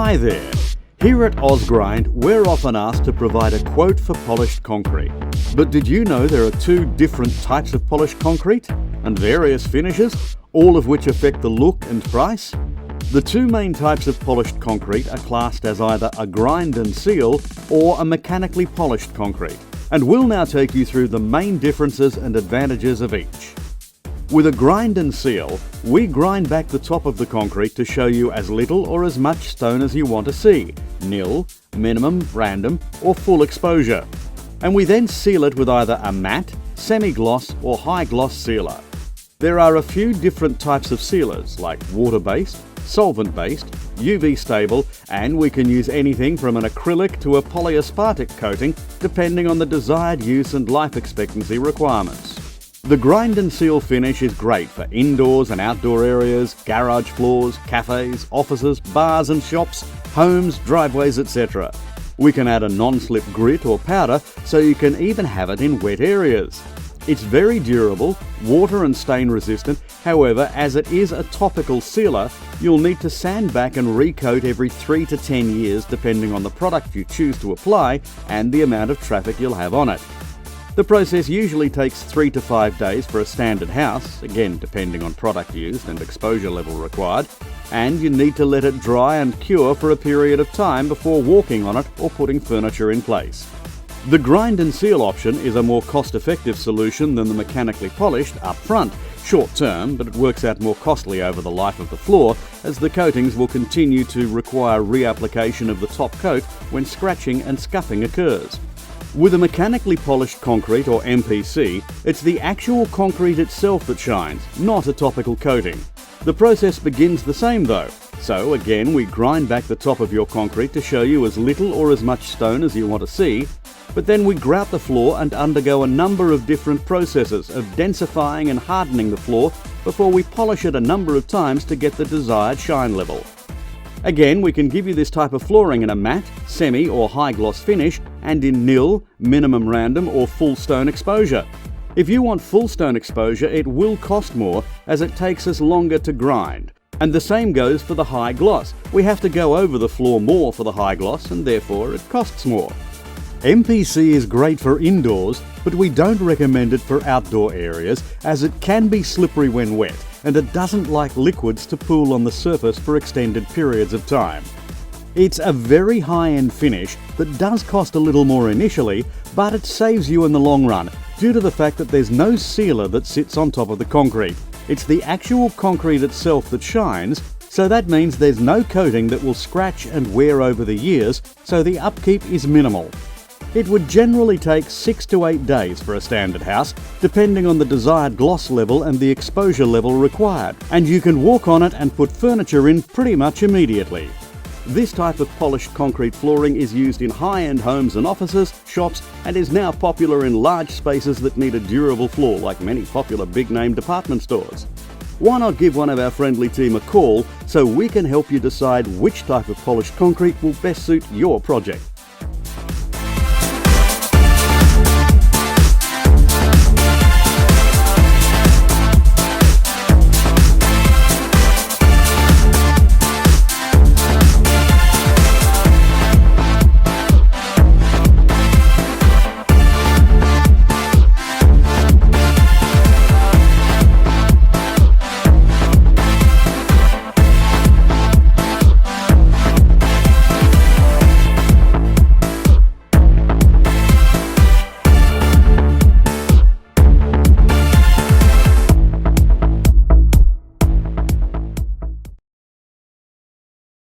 Hi there! Here at OzGrind, we're often asked to provide a quote for polished concrete. But did you know there are two different types of polished concrete and various finishes, all of which affect the look and price? The two main types of polished concrete are classed as either a grind and seal or a mechanically polished concrete, and we'll now take you through the main differences and advantages of each. With a grind and seal, we grind back the top of the concrete to show you as little or as much stone as you want to see, nil, minimum, random, or full exposure. And we then seal it with either a matte, semi-gloss or high-gloss sealer. There are a few different types of sealers like water-based, solvent-based, UV-stable, and we can use anything from an acrylic to a polyaspartic coating depending on the desired use and life expectancy requirements. The grind and seal finish is great for indoors and outdoor areas, garage floors, cafes, offices, bars and shops, homes, driveways, etc. We can add a non-slip grit or powder so you can even have it in wet areas. It's very durable, water and stain resistant, however, as it is a topical sealer, you'll need to sand back and recoat every 3 to 10 years depending on the product you choose to apply and the amount of traffic you'll have on it. The process usually takes 3 to 5 days for a standard house, again depending on product used and exposure level required, and you need to let it dry and cure for a period of time before walking on it or putting furniture in place. The grind and seal option is a more cost-effective solution than the mechanically polished up front, short term, but it works out more costly over the life of the floor as the coatings will continue to require reapplication of the top coat when scratching and scuffing occurs. With a mechanically polished concrete or MPC, it's the actual concrete itself that shines, not a topical coating. The process begins the same though. So again, we grind back the top of your concrete to show you as little or as much stone as you want to see, but then we grout the floor and undergo a number of different processes of densifying and hardening the floor before we polish it a number of times to get the desired shine level. Again, we can give you this type of flooring in a matte, semi or high gloss finish and in nil, minimum random or full stone exposure. If you want full stone exposure, it will cost more as it takes us longer to grind. And the same goes for the high gloss. We have to go over the floor more for the high gloss and therefore it costs more. MPC is great for indoors, but we don't recommend it for outdoor areas as it can be slippery when wet and it doesn't like liquids to pool on the surface for extended periods of time. It's a very high-end finish that does cost a little more initially, but it saves you in the long run due to the fact that there's no sealer that sits on top of the concrete. It's the actual concrete itself that shines, so that means there's no coating that will scratch and wear over the years, so the upkeep is minimal. It would generally take 6 to 8 days for a standard house, depending on the desired gloss level and the exposure level required, and you can walk on it and put furniture in pretty much immediately. This type of polished concrete flooring is used in high-end homes and offices, shops, and is now popular in large spaces that need a durable floor like many popular big-name department stores. Why not give one of our friendly team a call so we can help you decide which type of polished concrete will best suit your project?